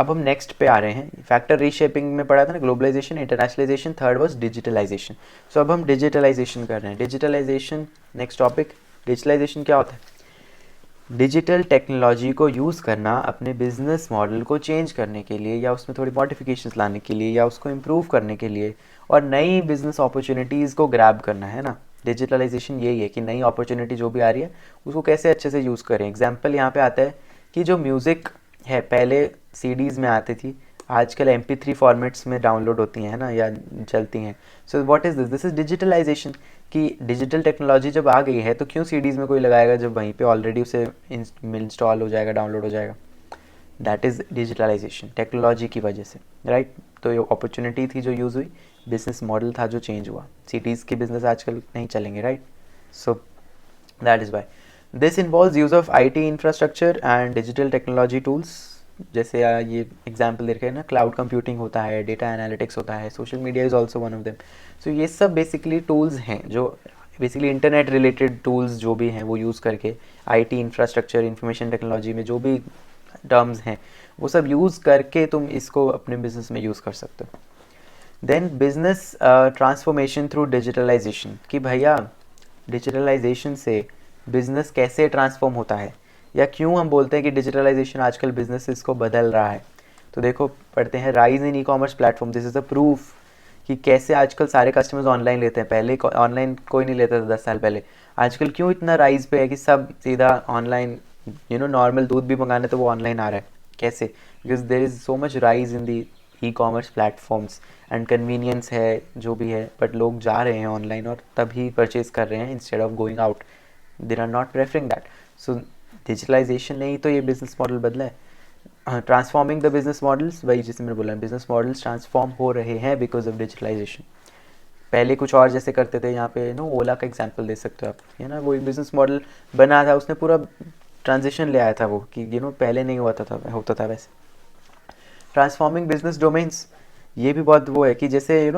अब हम नेक्स्ट पे आ रहे हैं। फैक्टर रीशेपिंग में पढ़ा था ना, globalisation, internationalisation, third was digitalisation. So अब हम डिजिटलाइजेशन कर रहे हैं। Digitalisation next topic. डिजिटलाइजेशन क्या होता है? डिजिटल टेक्नोलॉजी को यूज़ करना अपने बिजनेस मॉडल को चेंज करने के लिए, या उसमें थोड़ी मॉडिफिकेशंस लाने के लिए, या उसको इम्प्रूव करने के लिए, और नई बिजनेस अपॉर्चुनिटीज़ को ग्रैब करना है ना। डिजिटलाइजेशन यही है कि नई अपॉर्चुनिटी जो भी आ रही है उसको कैसे अच्छे से यूज़ करें। एग्जाम्पल यहाँ पे आता है कि जो म्यूज़िक है पहले सीडीज़ में आती थी, आजकल MP3 फॉर्मेट्स में डाउनलोड होती हैं ना, या चलती हैं। So what is this? This is digitalisation. कि डिजिटल टेक्नोलॉजी जब आ गई है तो क्यों सीडीज़ में कोई लगाएगा जब वहीं पे ऑलरेडी उसे इंस्टॉल हो जाएगा, डाउनलोड हो जाएगा। दैट इज़ डिजिटलाइजेशन, टेक्नोलॉजी की वजह से, राइट। तो ये अपॉर्चुनिटी थी जो यूज़ हुई, बिजनेस मॉडल था जो चेंज हुआ। सीडीज़ के बिजनेस आजकल नहीं चलेंगे, right. So that is why this involves use of IT infrastructure and digital technology tools. जैसे ये एग्जाम्पल दे रखे हैं ना, क्लाउड कंप्यूटिंग होता है, डेटा एनालिटिक्स होता है, social media is also one of them. So ये सब बेसिकली टूल्स हैं जो बेसिकली इंटरनेट रिलेटेड टूल्स जो भी हैं वो यूज़ करके, IT इंफ्रास्ट्रक्चर, इंफॉर्मेशन टेक्नोलॉजी में जो भी टर्म्स हैं वो सब यूज़ करके तुम इसको अपने बिजनेस में यूज़ कर सकते हो। Then business transformation through digitalisation, कि भैया डिजिटलाइजेशन से बिजनेस कैसे ट्रांसफॉर्म होता है, या क्यों हम बोलते हैं कि डिजिटलाइजेशन आजकल बिजनेसेस को बदल रहा है। तो देखो पढ़ते हैं, rise in e-commerce platform, this is a proof कि कैसे आजकल सारे कस्टमर्स ऑनलाइन लेते हैं। पहले ऑनलाइन कोई नहीं लेता था 10 साल पहले। आजकल क्यों इतना राइज पे है कि सब सीधा ऑनलाइन, नॉर्मल दूध भी मंगाना तो वो ऑनलाइन आ रहा है। कैसे? Because there is so much rise in the e-commerce platforms and convenience है जो भी है, बट लोग जा रहे हैं ऑनलाइन और तभी परचेज कर रहे हैं instead of going out. They are not preferring that. So digitalisation ने ही तो ये बिजनेस मॉडल बदला है। ट्रांसफॉर्मिंग द बिजनेस मॉडल्स, वही जैसे मैंने बोला, बिजनेस मॉडल्स ट्रांसफॉर्म हो रहे हैं बिकॉज ऑफ डिजिटलाइजेशन। पहले कुछ और जैसे करते थे, यहाँ पे ओला का एग्जांपल दे सकते हो आप, है ना। वो एक बिजनेस मॉडल बना था, उसने पूरा ट्रांजिशन ले आया था वो, कि पहले नहीं होता था वैसे। ट्रांसफॉर्मिंग बिजनेस डोमेन्स, ये भी बहुत वो है कि जैसे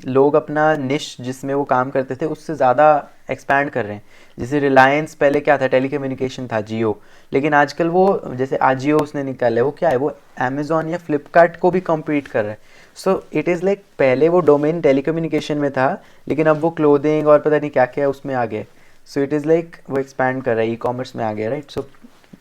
लोग अपना निश जिसमें वो काम करते थे उससे ज़्यादा एक्सपैंड कर रहे हैं। जैसे रिलायंस पहले क्या था, टेलीकम्युनिकेशन था, जियो। लेकिन आजकल वो जैसे आजियो उसने निकाला है, वो क्या है, वो अमेजोन या फ्लिपकार्ट को भी कम्पीट कर रहा है। सो इट इज़ लाइक पहले वो डोमेन टेलीकम्युनिकेशन में था, लेकिन अब वो क्लोथिंग और पता नहीं क्या क्या उसमें आ गया। सो इट इज़ लाइक वो एक्सपैंड कर रहा है, ई-कॉमर्स में आ गया, right. So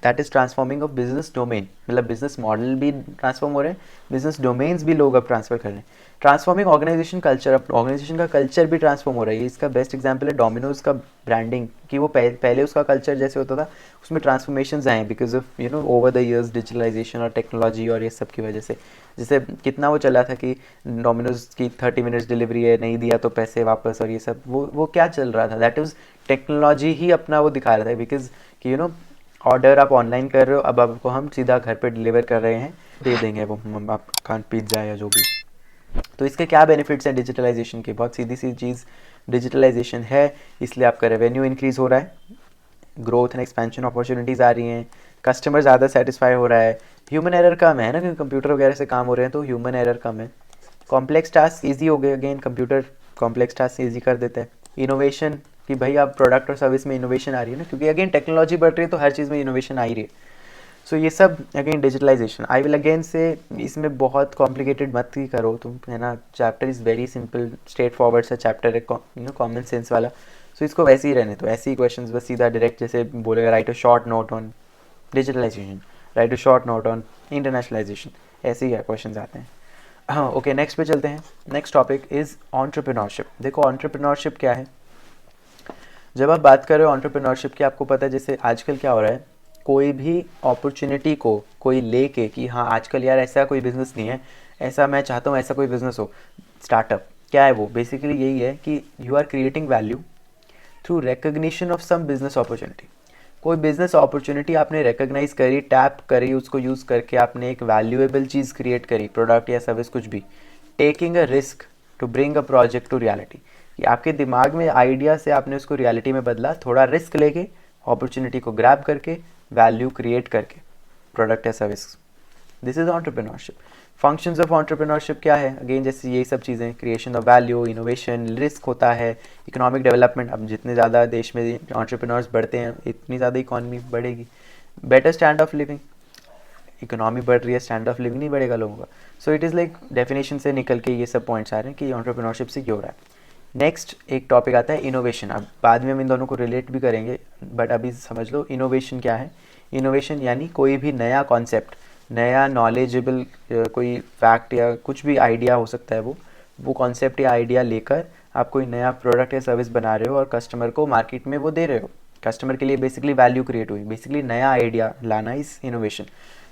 that is transforming of business domain, मतलब बिजनेस मॉडल भी ट्रांसफॉर्म हो रहे हैं, बिजनेस डोमेन्स भी लोग अब ट्रांसफर कर रहे हैं। ट्रांसफॉर्मिंग ऑर्गेनाइजेशन कल्चर, अब ऑर्गेनाइजेशन का कल्चर भी ट्रांसफॉर्म हो रहा है। इसका बेस्ट एग्जांपल है डोमिनोज का ब्रांडिंग, कि वो पहले उसका कल्चर जैसे होता था उसमें ट्रांसफॉर्मेशंस आए because of over the years digitalisation और टेक्नोलॉजी और ये सब की वजह से। जैसे कितना वो चला था कि डोमिनोज की 30 मिनट्स डिलीवरी है, नहीं दिया तो पैसे वापस, और ये सब वो क्या चल रहा था, दैट इज़ टेक्नोलॉजी ही अपना वो दिखा रहा था। बिकॉज कि ऑर्डर आप ऑनलाइन कर रहे हो, अब आपको हम सीधा घर पे डिलीवर कर रहे हैं, दे देंगे वो आप खान पिज्ज़ा या जो भी। तो इसके क्या बेनिफिट्स हैं डिजिटलाइजेशन के? बहुत सीधी सी चीज़, डिजिटलाइजेशन है इसलिए आपका रेवेन्यू इंक्रीज़ हो रहा है, ग्रोथ एंड एक्सपेंशन अपॉर्चुनिटीज़ आ रही हैं, कस्टमर ज़्यादा सेटिस्फाई हो रहा है, ह्यूमन एरर कम है ना, क्योंकि कंप्यूटर वगैरह से काम हो रहे हैं तो ह्यूमन एरर कम है। कॉम्प्लेक्स टास्क ईजी हो गए, again computer complex task easy कर देता है। इनोवेशन, कि भाई आप प्रोडक्ट और सर्विस में इनोवेशन आ रही है ना, क्योंकि अगेन टेक्नोलॉजी बढ़ रही है तो हर चीज़ में इनोवेशन आ ही रही है। सो ये सब again digitalisation. I will again say इसमें बहुत कॉम्प्लिकेटेड मत ही करो तुम, है ना। Chapter is very simple, straight forward सा चैप्टर है, कॉमन सेंस वाला। सो इसको वैसे ही रहने तो ऐसे ही क्वेश्चंस बस सीधा डायरेक्ट जैसे बोलेगा, write a short note on digitalisation, write a short note on internationalisation, ऐसे ही क्वेश्चन आते हैं। हाँ ओके, नेक्स्ट पे चलते हैं। Next topic is entrepreneurship. देखो एंटरप्रेन्योरशिप क्या है। जब आप बात कर रहे हो एंटरप्रेन्योरशिप की, आपको पता है जैसे आजकल क्या हो रहा है, कोई भी अपॉर्चुनिटी को कोई लेके कि हाँ आजकल यार ऐसा कोई बिज़नेस नहीं है, ऐसा मैं चाहता हूँ ऐसा कोई बिज़नेस हो, स्टार्टअप क्या है वो, बेसिकली यही है कि you are creating value through recognition of some business opportunity. कोई बिजनेस अपॉर्चुनिटी आपने रिकग्नाइज करी, टैप करी, उसको यूज़ करके आपने एक वैल्यूएबल चीज़ क्रिएट करी, प्रोडक्ट या सर्विस कुछ भी। Taking a risk to bring a project to reality, कि आपके दिमाग में आइडिया से आपने उसको रियलिटी में बदला, थोड़ा रिस्क लेके, अपॉर्चुनिटी को ग्रैब करके, वैल्यू क्रिएट करके, प्रोडक्ट या service. This is entrepreneurship. Functions of entrepreneurship क्या है? अगेन जैसे यही सब चीज़ें, creation of value, innovation, risk होता है, इकोनॉमिक डेवलपमेंट। अब जितने ज़्यादा देश में एंटरप्रेन्योर्स बढ़ते हैं इतनी ज़्यादा इकॉनमी बढ़ेगी। Better stand of living, economy बढ़ रही है, स्टैंडर्ड ऑफ लिविंग नहीं बढ़ेगा लोगों का। So it is like definition से निकल के ये सब पॉइंट्स आ रहे हैं कि एंटरप्रेन्योरशिप से क्यों हो रहा है। नेक्स्ट एक टॉपिक आता है इनोवेशन। अब बाद में हम इन दोनों को रिलेट भी करेंगे, बट अभी समझ लो इनोवेशन क्या है। इनोवेशन यानी कोई भी नया कॉन्सेप्ट, नया नॉलेजेबल कोई फैक्ट या कुछ भी आइडिया हो सकता है, वो कॉन्सेप्ट या आइडिया लेकर आप कोई नया प्रोडक्ट या सर्विस बना रहे हो और कस्टमर को मार्केट में वो दे रहे हो। कस्टमर के लिए बेसिकली वैल्यू क्रिएट हुई, बेसिकली नया आइडिया लाना is innovation.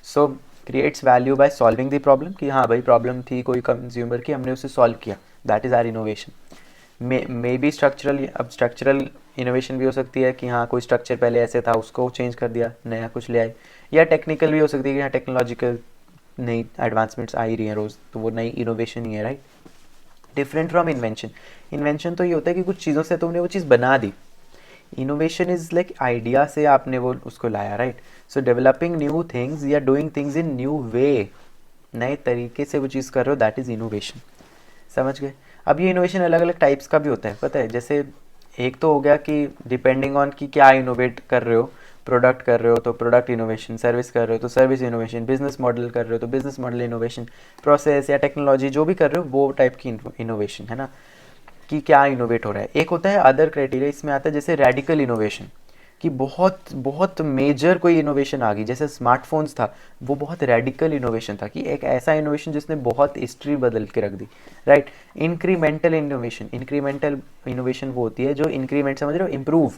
So creates value by solving the problem, कि हाँ भाई प्रॉब्लम थी कोई कंज्यूमर की, हमने उसे सॉल्व किया, that is our innovation. May be structural, अब स्ट्रक्चरल इनोवेशन भी हो सकती है कि हाँ कोई स्ट्रक्चर पहले ऐसे था उसको चेंज कर दिया, नया कुछ ले आए। या टेक्निकल भी हो सकती है कि हाँ टेक्नोलॉजिकल नई एडवांसमेंट्स आ ही रही हैं रोज़, तो वो नई इनोवेशन ही है, right. Different from invention. Invention तो ये होता है कि कुछ चीज़ों से तुमने वो चीज़ बना दी। इनोवेशन इज़ लाइक आइडिया से आपने वो उसको लाया, राइट। सो डेवलपिंग न्यू थिंग्स या doing things in new way, नए तरीके से वो चीज़ कर रहे हो, दैट इज़ इनोवेशन। समझ गए। अब ये इनोवेशन अलग अलग टाइप्स का भी होता है, पता है। जैसे एक तो हो गया कि डिपेंडिंग ऑन कि क्या इनोवेट कर रहे हो, प्रोडक्ट कर रहे हो तो प्रोडक्ट इनोवेशन, सर्विस कर रहे हो तो सर्विस इनोवेशन, बिजनेस मॉडल कर रहे हो तो बिजनेस मॉडल इनोवेशन, प्रोसेस या टेक्नोलॉजी जो भी कर रहे हो वो टाइप की इनोवेशन है ना, कि क्या इनोवेट हो रहा है। एक होता है अदर क्राइटेरिया, इसमें आता है जैसे रेडिकल इनोवेशन, कि बहुत बहुत मेजर कोई इनोवेशन आ गई, जैसे स्मार्टफोन्स था, वो बहुत रेडिकल इनोवेशन था, कि एक ऐसा इनोवेशन जिसने बहुत हिस्ट्री बदल के रख दी, right. Incremental innovation, incremental innovation वो होती है जो इंक्रीमेंट, समझ रहे हो, इम्प्रूव,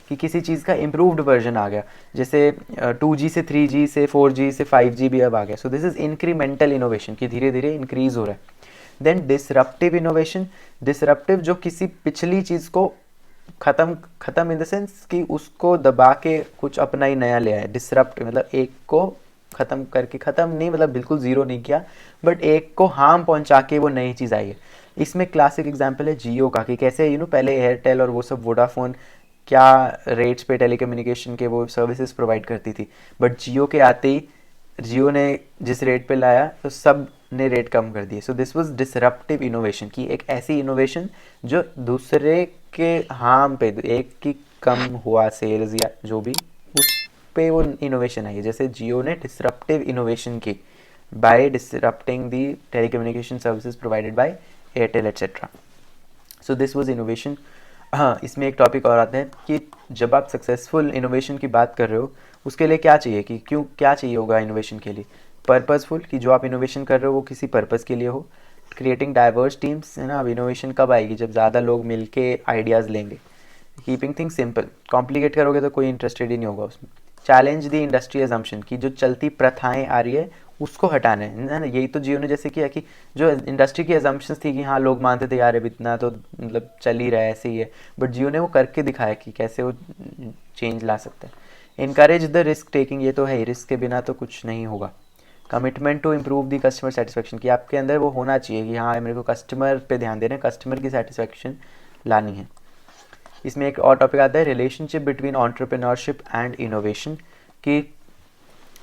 कि किसी चीज़ का इम्प्रूव्ड वर्जन आ गया, जैसे 2G से 3G से 4G से 5G भी अब आ गया। So this is incremental innovation, कि धीरे धीरे इंक्रीज हो रहा है। देन डिसरप्टिव इनोवेशन, डिसरप्टिव जो किसी पिछली चीज़ को खत्म इन द सेंस कि उसको दबा के कुछ अपना ही नया ले आया। डिसरप्ट मतलब एक को ख़त्म करके, ख़त्म नहीं मतलब बिल्कुल ज़ीरो नहीं किया, बट एक को हार्म पहुंचा के वो नई चीज़ आई है। इसमें क्लासिक एग्जांपल है जियो का, कि कैसे पहले एयरटेल और वो सब वोडाफोन क्या रेट्स पे टेलीकम्युनिकेशन के वो सर्विसेज प्रोवाइड करती थी, बट जियो के आते ही जियो ने जिस रेट पे लाया तो सब ने रेट कम कर दिए। सो दिस वाज डिसरप्टिव इनोवेशन, की एक ऐसी इनोवेशन जो दूसरे के हार्म पे, एक की कम हुआ सेल्स या जो भी, उस पे वो इनोवेशन आई है। जैसे जियो ने डिसरप्टिव इनोवेशन की by disrupting the telecommunication services provided by Airtel etcetera. So this was innovation. हाँ, इसमें एक टॉपिक और आता है कि जब आप सक्सेसफुल इनोवेशन की बात कर रहे हो उसके लिए क्या चाहिए, कि क्यों क्या चाहिए होगा इनोवेशन के लिए। पर्पसफुल, कि जो आप इनोवेशन कर रहे हो वो किसी पर्पस के लिए हो। क्रिएटिंग डाइवर्स टीम्स, है ना। अब इनोवेशन कब आएगी, जब ज़्यादा लोग मिलके आइडियाज़ लेंगे। कीपिंग थिंग्स सिंपल, कॉम्प्लिकेट करोगे तो कोई इंटरेस्टेड ही नहीं होगा उसमें। चैलेंज द इंडस्ट्री एजम्पशन, की जो चलती प्रथाएं आ रही है उसको हटाना है ना। यही तो जियो ने जैसे किया, कि जो इंडस्ट्री की एजम्पशंस थी कि हाँ लोग मानते थे यार अब इतना तो मतलब चल ही रहा है, ऐसे ही है, बट जियो ने वो करके दिखाया कि कैसे वो चेंज ला सकता है। इनकरेज द रिस्क टेकिंग, ये तो है, रिस्क के बिना तो कुछ नहीं होगा। Commitment to improve the customer satisfaction, कि आपके अंदर वो होना चाहिए कि हाँ मेरे को कस्टमर पे ध्यान देना है, कस्टमर की सेटिस्फेक्शन लानी है। इसमें एक और टॉपिक आता है relationship between entrepreneurship and innovation, कि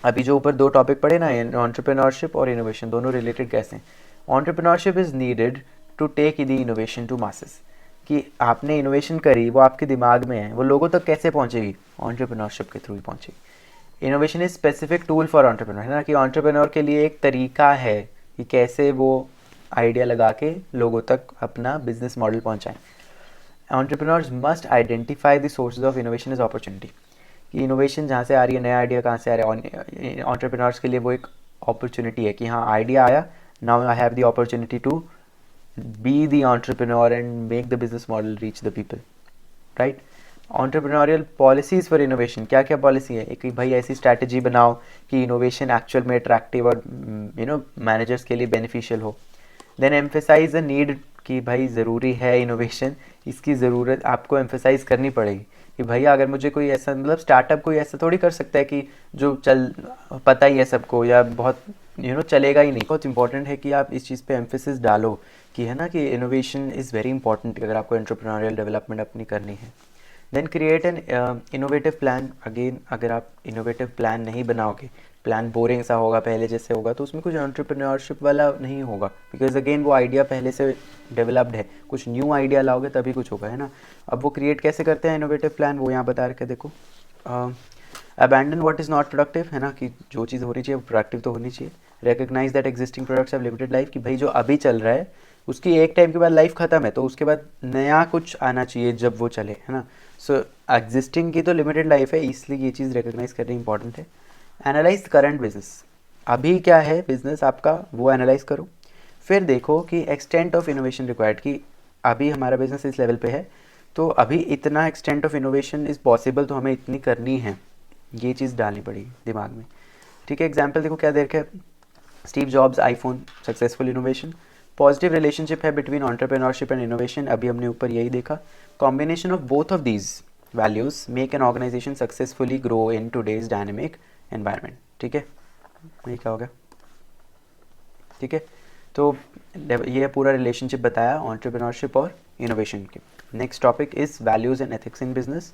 अभी जो ऊपर दो टॉपिक पढ़े ना, एंटरप्रेन्योरशिप और इनोवेशन दोनों रिलेटेड कैसे हैं। Entrepreneurship is needed to take the innovation to masses, कि आपने इनोवेशन करी, वो आपके दिमाग में है, वो लोगों तक कैसे पहुंचेगी, एंटरप्रेन्योरशिप के थ्रू ही पहुंचेगी। Innovation is specific tool for entrepreneur, है ना, कि एंटरप्रेन्योर के लिए एक तरीका है कि कैसे वो आइडिया लगा के लोगों तक अपना बिजनेस मॉडल पहुंचाएं। Entrepreneurs must identify the sources of innovation is opportunity, कि इनोवेशन जहाँ से आ रही है, नया आइडिया कहाँ से आ रहा है, एंटरप्रेन्योर्स के लिए वो एक अपॉर्चुनिटी है कि हाँ आइडिया आया, now I have the opportunity to be the entrepreneur and make the business model reach the people, right. Entrepreneurial policies for innovation, क्या क्या पॉलिसी है, एक भाई ऐसी स्ट्रैटेजी बनाओ कि इनोवेशन एक्चुअल में अट्रैक्टिव और मैनेजर्स के लिए बेनिफिशियल हो। देन एम्फेसाइज द नीड, कि भाई ज़रूरी है इनोवेशन, इसकी ज़रूरत आपको एम्फेसाइज करनी पड़ेगी, कि भैया अगर मुझे कोई ऐसा मतलब स्टार्टअप कोई ऐसा थोड़ी कर सकता है कि जो चल पता ही है सबको या बहुत चलेगा ही नहीं। बहुत इंपॉर्टेंट है कि आप इस चीज़ पे एम्फेसिस डालो कि है ना, कि इनोवेशन इज़ वेरी इंपॉर्टेंट अगर आपको एंटरप्रेन्योरियल डेवलपमेंट अपनी करनी है। Then create an innovative plan, again अगर आप इनोवेटिव प्लान नहीं बनाओगे, प्लान बोरिंग सा होगा पहले जैसे होगा, तो उसमें कुछ एंटरप्रेन्योरशिप वाला नहीं होगा, बिकॉज अगेन वो आइडिया पहले से डेवलप्ड है, कुछ न्यू आइडिया लाओगे तभी कुछ होगा, है ना। अब वो क्रिएट कैसे करते हैं इनोवेटिव प्लान, वो यहाँ बता रखे देखो। Abandon what is not productive, है ना, कि जो चीज़ होनी चाहिए वो प्रोडक्टिव तो होनी चाहिए। Recognise that existing products have limited life, कि भाई जो अभी चल रहा है उसकी एक टाइम के बाद लाइफ ख़त्म है, तो उसके बाद नया कुछ आना चाहिए जब वो चले, है ना। सो एग्जिस्टिंग की तो लिमिटेड लाइफ है, इसलिए ये चीज़ रिकग्नाइज करनी इंपॉर्टेंट है। एनालाइज करंट बिजनेस, अभी क्या है बिजनेस आपका वो एनालाइज करो। फिर देखो कि एक्सटेंट ऑफ इनोवेशन रिक्वायर्ड, कि अभी हमारा बिजनेस इस लेवल पे है तो अभी इतना extent of innovation is possible, तो हमें इतनी करनी है, ये चीज़ डालनी पड़ेगी दिमाग में। ठीक है, एग्जाम्पल देखो क्या देख है, Steve Jobs iPhone successful innovation. Positive relationship है बिटवीन एंटरप्रेन्योरशिप एंड इनोवेशन, अभी हमने ऊपर यही देखा। Combination of both of these values make an organisation successfully grow in today's dynamic environment. ठीक है, ये क्या हो गया, ठीक है। तो ये पूरा रिलेशनशिप बताया एंटरप्रेन्योरशिप और इनोवेशन के। Next topic is values and ethics in business.